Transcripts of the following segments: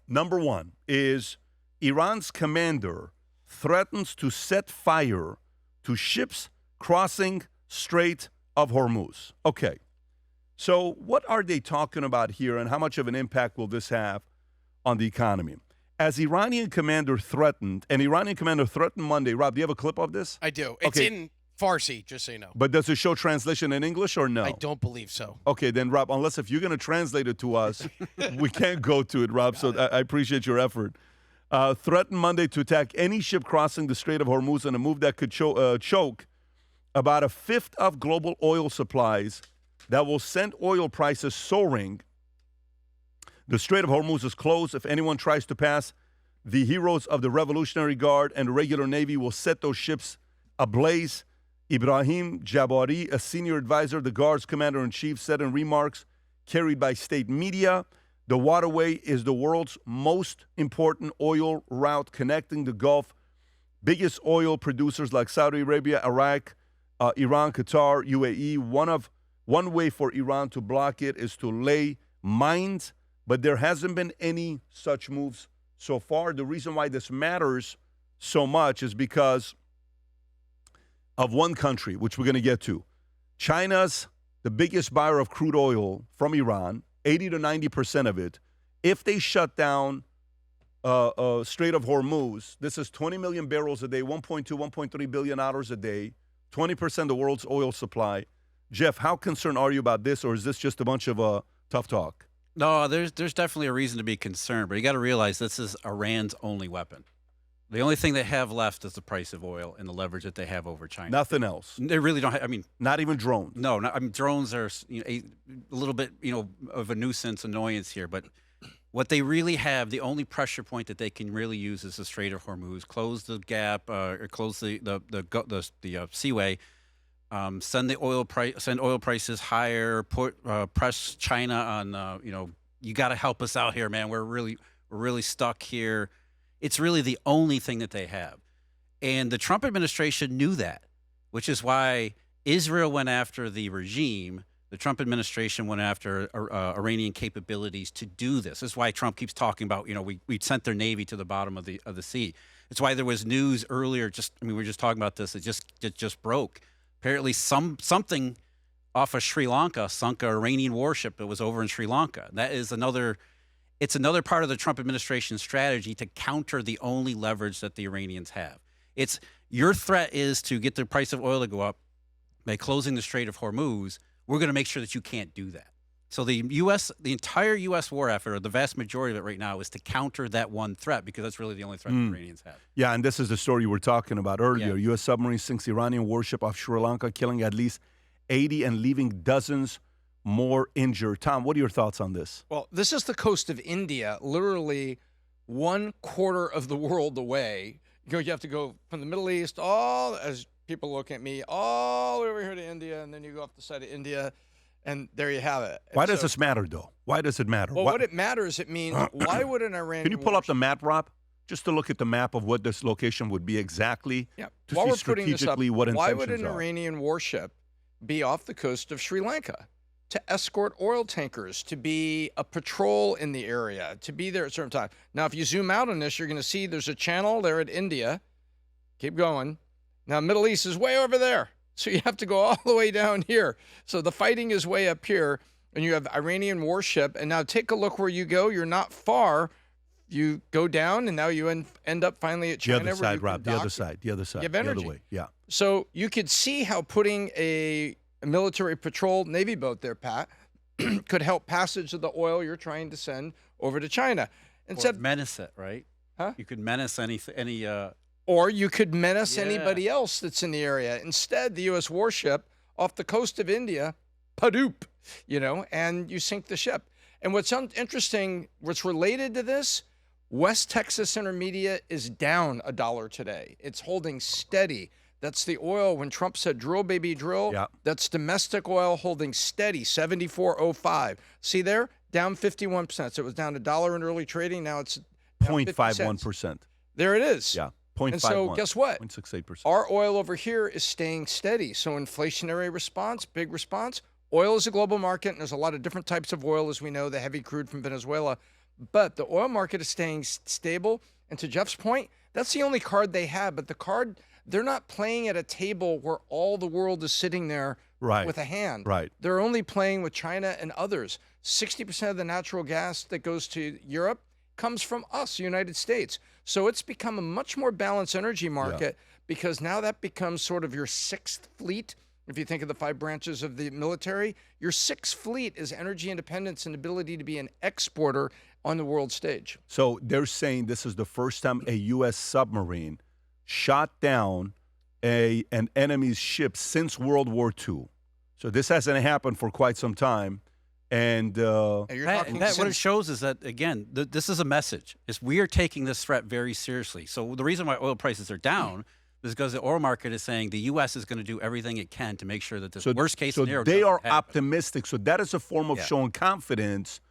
Number one is Iran's commander threatens to set fire to ships crossing Strait of Hormuz. Okay, so what are they talking about here, and how much of an impact will this have on the economy? As Iranian commander threatened Monday. Rob, do you have a clip of this? I do. It's in Farsi, just so you know. But does it show translation in English or no? I don't believe so. Okay, then, Rob, unless if you're going to translate it to us, we can't go to it, Rob, so I appreciate your effort. Threatened Monday to attack any ship crossing the Strait of Hormuz in a move that could choke about a fifth of global oil supplies that will send oil prices soaring. The Strait of Hormuz is closed. If anyone tries to pass, the heroes of the Revolutionary Guard and the regular Navy will set those ships ablaze. Ibrahim Jabari, a senior advisor, the Guard's commander-in-chief, said in remarks carried by state media, the waterway is the world's most important oil route connecting the Gulf. Biggest oil producers like Saudi Arabia, Iraq, Iran, Qatar, UAE. One way for Iran to block it is to lay mines, but there hasn't been any such moves so far. The reason why this matters so much is because of one country, which we're going to get to. China's the biggest buyer of crude oil from Iran, 80 to 90% of it. If they shut down Strait of Hormuz, this is 20 million barrels a day, 1.2, $1.3 billion a day, 20% of the world's oil supply. Jeff, how concerned are you about this, or is this just a bunch of tough talk? No, there's definitely a reason to be concerned, but you got to realize this is Iran's only weapon. The only thing they have left is the price of oil and the leverage that they have over China. Nothing else. They really don't have, I mean. Not even drones. No, drones are a little bit, of a nuisance, annoyance here, but what they really have, the only pressure point that they can really use is the Strait of Hormuz. Close the gap, or close the seaway, send oil prices higher, press China on, you got to help us out here, man. We're really stuck here. It's really the only thing that they have. And the Trump administration knew that, which is why Israel went after the regime. The Trump administration went after Iranian capabilities to do this. This is why Trump keeps talking about, we sent their Navy to the bottom of the sea. It's why there was news earlier, we were just talking about this, it just broke. Apparently something off of Sri Lanka sunk an Iranian warship that was over in Sri Lanka. That is it's another part of the Trump administration's strategy to counter the only leverage that the Iranians have. Your threat is to get the price of oil to go up by closing the Strait of Hormuz. We're going to make sure that you can't do that. So the entire U.S. war effort, or the vast majority of it right now, is to counter that one threat, because that's really the only threat the Iranians have. Yeah, and this is the story you were talking about earlier. Yeah. U.S. submarine sinks Iranian warship off Sri Lanka, killing at least 80 and leaving dozens more injured. Tom, what are your thoughts on this? Well, this is the coast of India, literally 1/4 of the world away. You have to go from the Middle East, as people look at me, all over here to India, and then you go off the side of India, and there you have it. Why does this matter, though? Why does it matter? Well, what it matters, it means, why would an Iranian Can you pull up the map, Rob? Just to look at the map of what this location would be exactly, to While see we're putting this up, what intentions why would an are. Iranian warship be off the coast of Sri Lanka to escort oil tankers, to be a patrol in the area, to be there at a certain time? Now, if you zoom out on this, you're going to see there's a channel there at India. Keep going. Now, Middle East is way over there. So you have to go all the way down here. So the fighting is way up here, and you have Iranian warship. And now take a look where you go. You're not far. You go down, and now you end up finally at China. The other side, Rob. The other side. You have energy. The other way. Yeah. So you could see how putting a military patrol Navy boat there, Pat, could help passage of the oil you're trying to send over to China. Or menace it, right? Huh? You could menace any or you could menace anybody else that's in the area. Instead, the U.S. warship off the coast of India, padoop, and you sink the ship. And what's interesting, what's related to this, West Texas Intermediate is down $1 today. It's holding steady. That's the oil. When Trump said drill, baby, drill, that's domestic oil holding steady, 74.05. See there? Down 51%. So it was down $1 in early trading. Now it's 0.51%. There it is. Yeah. 0.51. And so guess what? 0.68%. Our oil over here is staying steady. So inflationary response, big response. Oil is a global market, and there's a lot of different types of oil, as we know, the heavy crude from Venezuela. but the oil market is staying stable. And to Jeff's point, that's the only card they have. But the card, they're not playing at a table where all the world is sitting there with a hand. Right. They're only playing with China and others. 60% of the natural gas that goes to Europe comes from us, the United States. So it's become a much more balanced energy market because now that becomes sort of your sixth fleet. If you think of the 5 branches of the military, your sixth fleet is energy independence and ability to be an exporter on the world stage. So they're saying this is the first time a U.S. submarine shot down an enemy's ship since World War II. So this hasn't happened for quite some time. And what it shows is that, again, this is a message. We are taking this threat very seriously. So the reason why oil prices are down is because the oil market is saying the U.S. is going to do everything it can to make sure that this worst case scenario they are happen. optimistic. So that is a form of showing confidence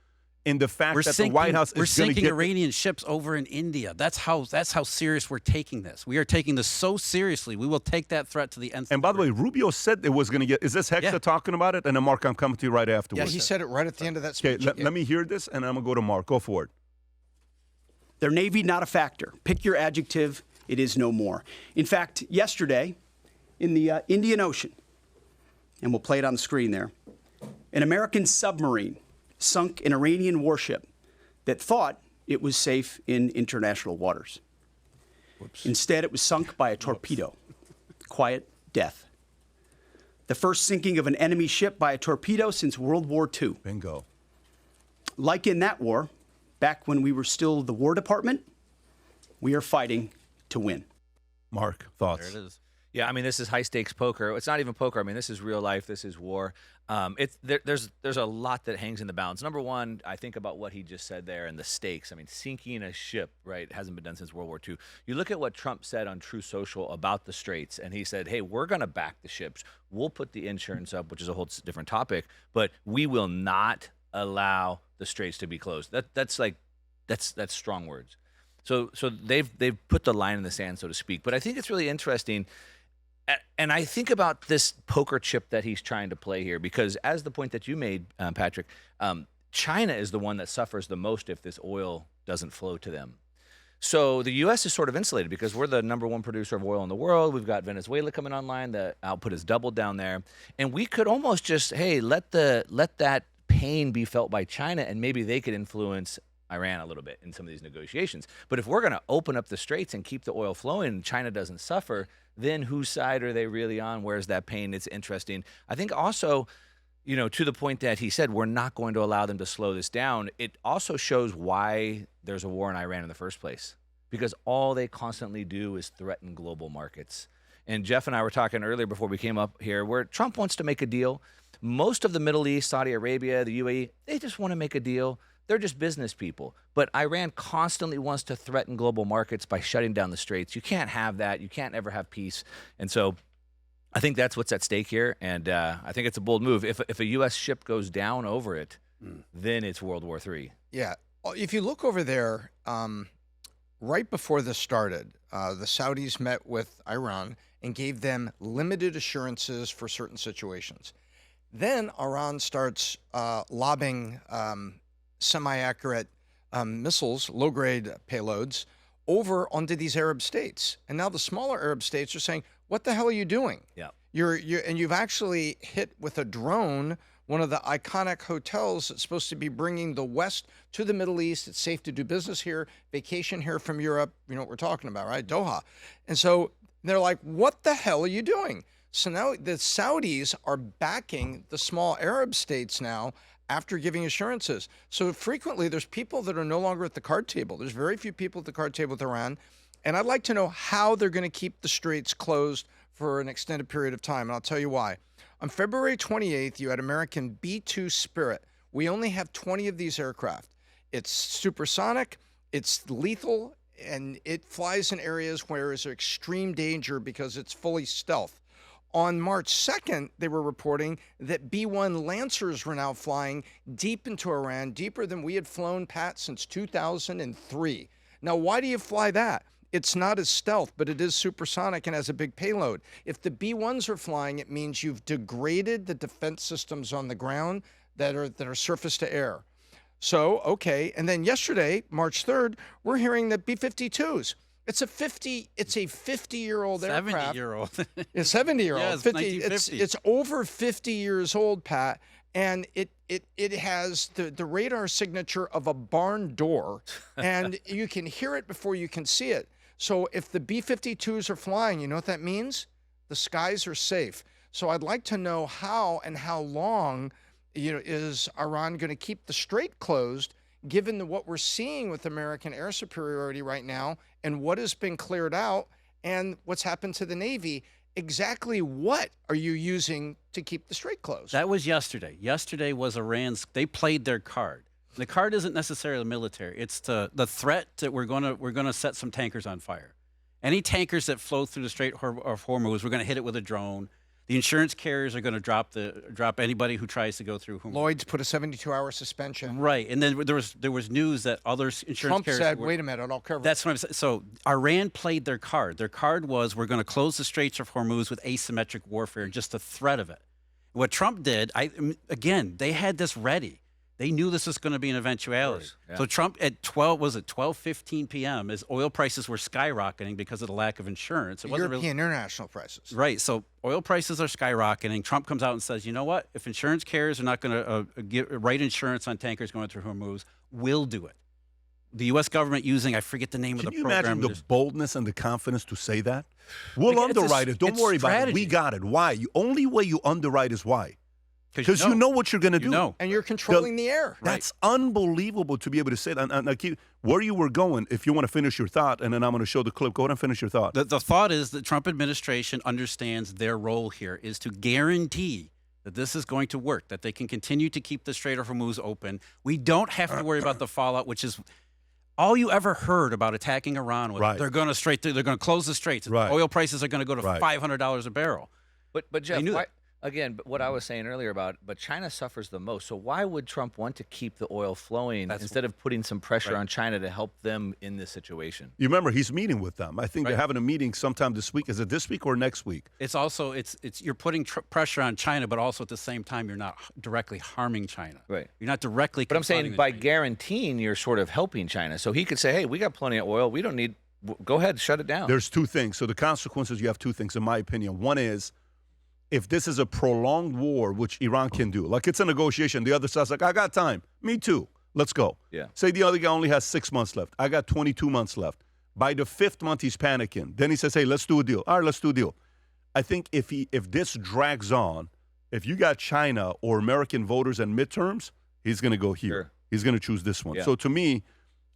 in the fact that the White House is we're going to sinking get Iranian ships over in India. That's how serious we're taking this. We are taking this so seriously. We will take that threat to the nth. And by the way, Rubio said it was going to get. Is this Hexa talking about it? And then Mark, I'm coming to you right afterwards. Yeah, he said it right at the end of that speech. Okay, let me hear this, and I'm going to go to Mark. Go for it. Their Navy, not a factor. Pick your adjective. It is no more. In fact, yesterday, in the Indian Ocean, and we'll play it on the screen there, an American submarine sunk an Iranian warship that thought it was safe in international waters. Whoops. Instead, it was sunk by a torpedo. Quiet death. The first sinking of an enemy ship by a torpedo since World War II. Bingo. Like in that war, back when we were still the War Department, we are fighting to win. Mark, thoughts? There it is. Yeah, I mean, this is high-stakes poker. It's not even poker. I mean, this is real life. This is war. There's a lot that hangs in the balance. Number one, I think about what he just said there and the stakes. I mean, sinking a ship, right, hasn't been done since World War II. You look at what Trump said on True Social about the Straits, and he said, hey, we're going to back the ships. We'll put the insurance up, which is a whole different topic, but we will not allow the Straits to be closed. That's strong words. So they've put the line in the sand, so to speak. But I think it's really interesting. And I think about this poker chip that he's trying to play here, because as the point that you made, Patrick, China is the one that suffers the most if this oil doesn't flow to them. So the U.S. is sort of insulated because we're the #1 producer of oil in the world. We've got Venezuela coming online. The output is doubled down there. And we could almost just, hey, let that pain be felt by China, and maybe they could influence Iran a little bit in some of these negotiations. But if we're going to open up the straits and keep the oil flowing and China doesn't suffer, then whose side are they really on? Where's that pain? It's interesting. I think also, to the point that he said, we're not going to allow them to slow this down. It also shows why there's a war in Iran in the first place, because all they constantly do is threaten global markets. And Jeff and I were talking earlier before we came up here, where Trump wants to make a deal. Most of the Middle East, Saudi Arabia, the UAE, they just want to make a deal. They're just business people. But Iran constantly wants to threaten global markets by shutting down the straits. You can't have that. You can't ever have peace. And so I think that's what's at stake here. And I think it's a bold move. If a U.S. ship goes down over it, then it's World War III. Yeah. If you look over there, right before this started, the Saudis met with Iran and gave them limited assurances for certain situations. Then Iran starts lobbing semi-accurate missiles, low-grade payloads, over onto these Arab states. And now the smaller Arab states are saying, what the hell are you doing? Yeah. And you've actually hit with a drone one of the iconic hotels that's supposed to be bringing the West to the Middle East. It's safe to do business here, vacation here from Europe. You know what we're talking about, right? Doha. And so they're like, what the hell are you doing? So now the Saudis are backing the small Arab states now after giving assurances. So frequently there's people that are no longer at the card table. There's very few people at the card table with Iran. And I'd like to know how they're going to keep the straits closed for an extended period of time. And I'll tell you why. On February 28th, you had American B-2 Spirit. We only have 20 of these aircraft. It's supersonic, it's lethal, and it flies in areas where there's extreme danger because it's fully stealth. On March 2nd, they were reporting that B-1 Lancers were now flying deep into Iran, deeper than we had flown, Pat, since 2003. Now, why do you fly that? It's not as stealth, but it is supersonic and has a big payload. If the B-1s are flying, it means you've degraded the defense systems on the ground that are surface to air. So, okay. And then yesterday, March 3rd, we're hearing that B-52s. It's a 50-year-old aircraft. 70-year-old. A 70-year-old. Yeah, it's 1950. It's over 50 years old, Pat, and it has the radar signature of a barn door, and you can hear it before you can see it. So if the B-52s are flying, you know what that means? The skies are safe. So I'd like to know how and how long, is Iran going to keep the strait closed, given what we're seeing with American air superiority right now, and what has been cleared out, and what's happened to the Navy. Exactly what are you using to keep the strait closed? That was yesterday. Yesterday was Iran's. They played their card. The card isn't necessarily military. It's the threat that we're gonna set some tankers on fire. Any tankers that flow through the Strait of Hormuz, we're gonna hit it with a drone. The insurance carriers are going to drop anybody who tries to go through Hormuz. Lloyd's put a 72-hour suspension. Right, and then there was news that other insurance Trump carriers said, "Wait a minute, I'll cover." That's what I'm saying. So Iran played their card. Their card was, we're going to close the Straits of Hormuz with asymmetric warfare, just the threat of it. What Trump did, they had this ready. They knew this was going to be an eventuality. Yeah. So Trump at 12:15 p.m. as oil prices were skyrocketing because of the lack of insurance. It wasn't European international prices. Right. So oil prices are skyrocketing. Trump comes out and says, you know what? If insurance carriers are not going to write insurance on tankers going through Hormuz, we'll do it. The U.S. government using, I forget the name of the program. Can you imagine the boldness and the confidence to say that? We'll underwrite it. Don't worry about it. We got it. Why? The only way you underwrite is why? Because you know what you're going to do. And you're controlling the air. That's unbelievable to be able to say that. And where you were going, if you want to finish your thought, and then I'm going to show the clip. Go ahead and finish your thought. The thought is the Trump administration understands their role here is to guarantee that this is going to work, that they can continue to keep the Strait of Hormuz open. We don't have to worry about the fallout, which is all you ever heard about attacking Iran was they're going to close the straits. Right. Oil prices are going to go to $500 a barrel. But Jeff, again, what I was saying earlier but China suffers the most. So why would Trump want to keep the oil flowing instead of putting some pressure on China to help them in this situation? You remember he's meeting with them. I think they're having a meeting sometime this week. Is it this week or next week? It's also you're putting pressure on China, but also at the same time you're not directly harming China. Right. You're not directly. But I'm saying by guaranteeing you're sort of helping China. So he could say, hey, we got plenty of oil. We don't need. Go ahead, shut it down. There's two things. So the consequences, you have two things in my opinion. One is, if this is a prolonged war, which Iran can do, like it's a negotiation, the other side's like, I got time. Me too. Let's go. Yeah. Say the other guy only has 6 months left. I got 22 months left. By the 5th month, he's panicking. Then he says, hey, let's do a deal. All right, let's do a deal. I think if this drags on, if you got China or American voters and midterms, he's going to go here. Sure. He's going to choose this one. Yeah. So to me,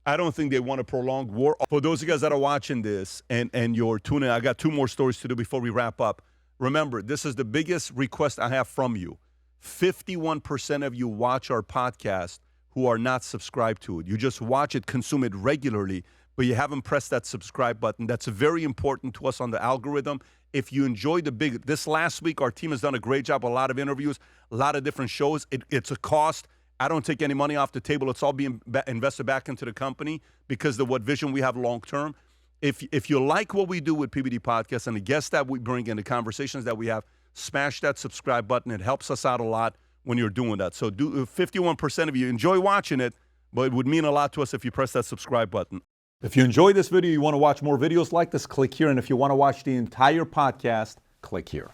I don't think they want a prolonged war. For those of you guys that are watching this and you're tuning in, I got 2 more stories to do before we wrap up. Remember, this is the biggest request I have from you. 51% of you watch our podcast who are not subscribed to it. You just watch it, consume it regularly, but you haven't pressed that subscribe button. That's very important to us on the algorithm. If you enjoyed this last week, our team has done a great job, a lot of interviews, a lot of different shows. It's a cost. I don't take any money off the table. It's all being invested back into the company because of what vision we have long term. If you like what we do with PBD Podcast and the guests that we bring and the conversations that we have, smash that subscribe button. It helps us out a lot when you're doing that. So 51% of you enjoy watching it, but it would mean a lot to us if you press that subscribe button. If you enjoyed this video, you want to watch more videos like this, click here. And if you want to watch the entire podcast, click here.